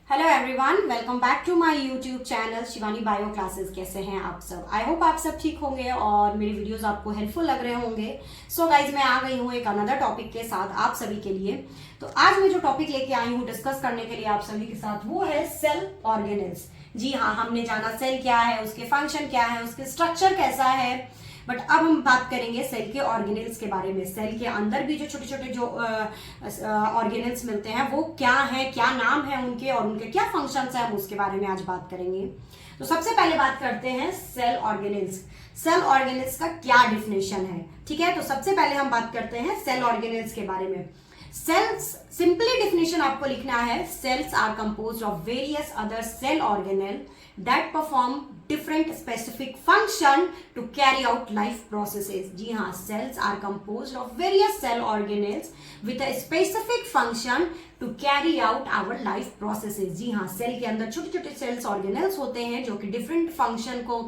Hello everyone, welcome back to my YouTube channel Shivani bio classes. कैसे हैं आप सब? आई होप आप सब ठीक होंगे और मेरी वीडियोस आपको हेल्पफुल लग रहे होंगे। सो गाइज, मैं आ गई हूँ एक अनदर टॉपिक के साथ आप सभी के लिए। तो आज मैं जो टॉपिक लेके आई हूँ डिस्कस करने के लिए आप सभी के साथ, वो है सेल ऑर्गेनेल्स। जी हाँ, हमने जाना सेल क्या है, उसके फंक्शन क्या है, उसके स्ट्रक्चर कैसा है, बट अब हम बात करेंगे सेल के ऑर्गेनेल्स के बारे में। सेल के अंदर भी जो छोटे छोटे जो ऑर्गेनेल्स मिलते हैं वो क्या है, क्या नाम है उनके और उनके क्या फंक्शंस है, हम उसके बारे में आज बात करेंगे। तो सबसे पहले बात करते हैं सेल ऑर्गेनेल्स। सेल ऑर्गेनेल्स का क्या डिफिनेशन है, ठीक है। तो सबसे पहले हम बात करते हैं सेल ऑर्गेनेल्स के बारे में। सेल्स, सिंपली डिफिनेशन आपको लिखना है, cells are composed of various other cell organelle that perform different specific function to carry out life processes। जी हाँ, cells are composed of various cell organelles with a specific function to carry out our life processes। जी हाँ, cell के अंदर छोटे छोटे sales organelles होते हैं जो कि डिफरेंट फंक्शन को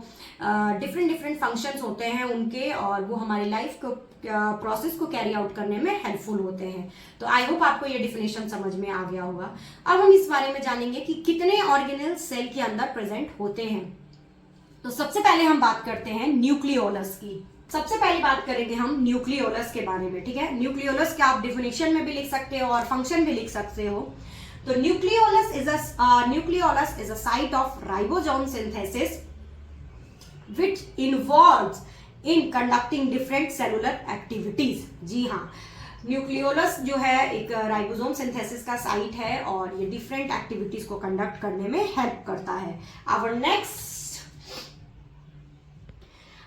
डिफरेंट फंक्शंस होते हैं उनके, और वो हमारी लाइफ को प्रोसेस को कैरी आउट करने में हेल्पफुल होते हैं। तो आई होप आपको ये डिफिनेशन समझ में आ गया होगा। अब हम इस बारे में जानेंगे कि कितने ऑर्गेनेल्स सेल के अंदर प्रेजेंट होते हैं। तो सबसे पहले हम बात करते हैं न्यूक्लियोलस की। सबसे पहले बात करेंगे हम न्यूक्लियोलस के बारे में, ठीक है। न्यूक्लियोलस का आप डिफिनेशन में भी लिख सकते हो और फंक्शन भी लिख सकते हो। तो nucleolus is a site of ribosome synthesis which involves in conducting different cellular activities। जी हाँ, न्यूक्लियोलस जो है एक राइबोसोम सिंथेसिस का साइट है और ये डिफरेंट एक्टिविटीज को कंडक्ट करने में हेल्प करता है। Our next,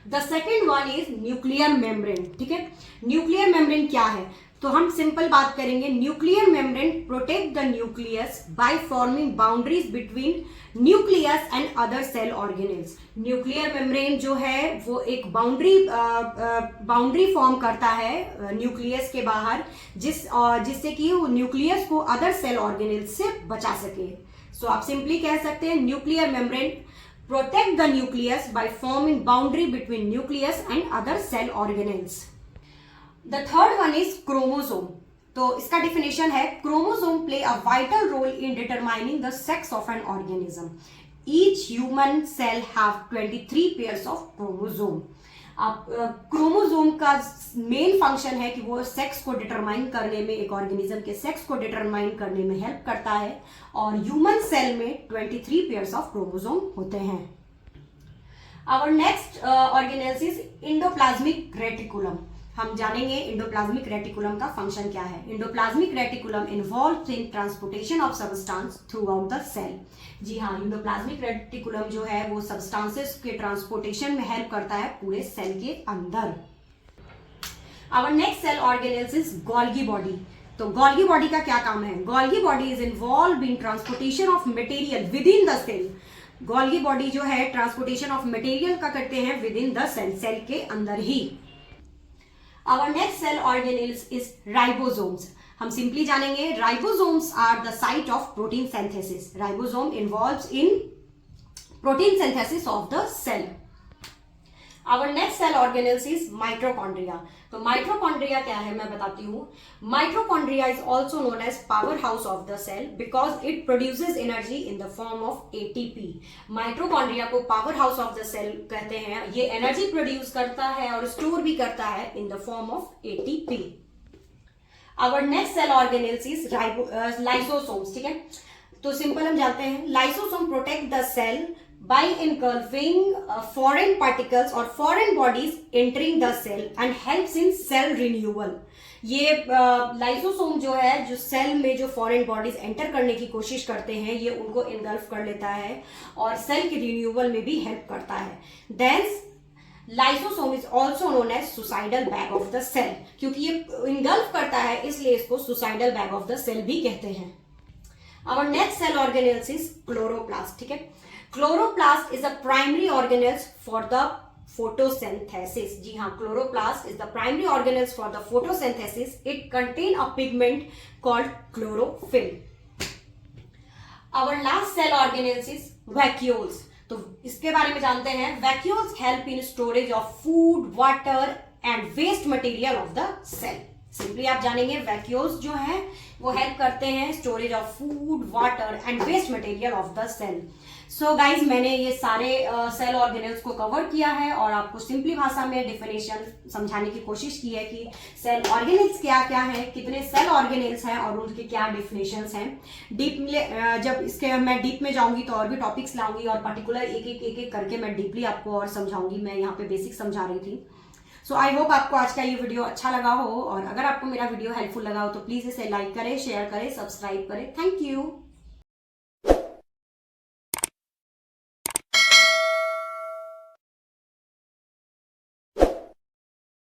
the second one is nuclear membrane, ठीक है। न्यूक्लियर मेम्ब्रेन क्या है, तो हम सिंपल बात करेंगे। Nuclear membrane protect the nucleus by forming boundaries between nucleus and other cell organelles. Nuclear membrane जो है वो एक बाउंड्री फॉर्म करता है न्यूक्लियस के बाहर, जिससे कि वो न्यूक्लियस को अदर सेल ऑर्गेनेल्स से बचा सके। सो आप सिंपली कह सकते हैं nuclear membrane protect the nucleus by forming boundary between nucleus and other cell organelles. The third one is chromosome. तो इसका डिफिनेशन है, chromosome play a vital role in determining the sex of an organism. Each human cell have 23 pairs of chromosome. अब chromosome का main function है कि वो sex को determine करने में, एक ऑर्गेनिज्म के सेक्स को डिटरमाइन करने में हेल्प करता है, और ह्यूमन सेल में 23 पेयर्स ऑफ क्रोमोसोम होते हैं। Our next organelles is endoplasmic reticulum. हम जानेंगे एंडोप्लाज्मिक रेटिकुलम का फंक्शन क्या है। Endoplasmic reticulum involves in transportation of substance throughout the cell. जी हाँ, एंडोप्लाज्मिक रेटिकुलम जो है वो सब्सटेंसेस के ट्रांसपोर्टेशन में हेल्प करता है पूरे सेल के अंदर। Our next cell organelles is Golgi body. तो गोल्गी बॉडी का क्या काम है? Golgi body is involve in transportation of material within the cell. Golgi body जो है ट्रांसपोर्टेशन ऑफ मटेरियल का करते हैं within the cell, cell के अंदर ही। Our next cell organelles is ribosomes। हम सिंपली जानेंगे, ribosomes are the site of protein synthesis। Ribosome involves in protein synthesis of the cell। Our next cell organelles is mitochondria। तो mitochondria क्या है मैं बताती हूँ। Mitochondria is also known as power house of the cell because it produces energy in the form of ATP. Mitochondria को power house of the cell कहते हैं। ये एनर्जी प्रोड्यूस करता है और स्टोर भी करता है in the form of ATP. Our next cell organelles is lysosomes, ठीक है। तो सिंपल हम जानते हैं, lysosome protect the cell by engulfing foreign particles or foreign bodies entering the cell and helps in cell renewal। ये lysosome जो है, जो सेल में जो फॉरेन बॉडीज एंटर करने की कोशिश करते हैं, ये उनको इनगल्फ कर लेता है और सेल के रिन्यूअल में भी हेल्प करता है। Then lysosome is also known as suicidal bag of the cell. क्योंकि ये इनगल्फ करता है इसलिए इसको suicidal bag of the cell भी कहते हैं। Our next cell organelles is chloroplast, ठीक है। Chloroplast is a primary organelles for the photosynthesis। जी हाँ, chloroplast is the primary organelles for the photosynthesis। It contain a pigment called chlorophyll. Our last cell organelles is vacuoles. तो इसके बारे में जानते हैं। Vacuoles help in storage of food, water and waste material of the cell. Simply आप जानेंगे vacuoles जो है वो हेल्प करते हैं storage of food, water and waste material of the cell. So guys, मैंने ये सारे सेल ऑर्गेनेल्स को कवर किया है और आपको सिंपली भाषा में डिफिनेशन समझाने की कोशिश की है कि सेल ऑर्गेनेल्स क्या क्या है, कितने सेल ऑर्गेनेल्स हैं और उनके क्या डिफिनेशंस हैं। जब इसके मैं डीप में जाऊंगी तो और भी टॉपिक्स लाऊंगी और पर्टिकुलर एक करके मैं डीपली आपको और समझाऊंगी। मैं यहाँ पे बेसिक समझा रही थी। सो आई होप आपको आज का ये वीडियो अच्छा लगा हो, और अगर आपको मेरा वीडियो हेल्पफुल लगा हो तो प्लीज इसे लाइक करें, शेयर करें, सब्सक्राइब करें। Thank you.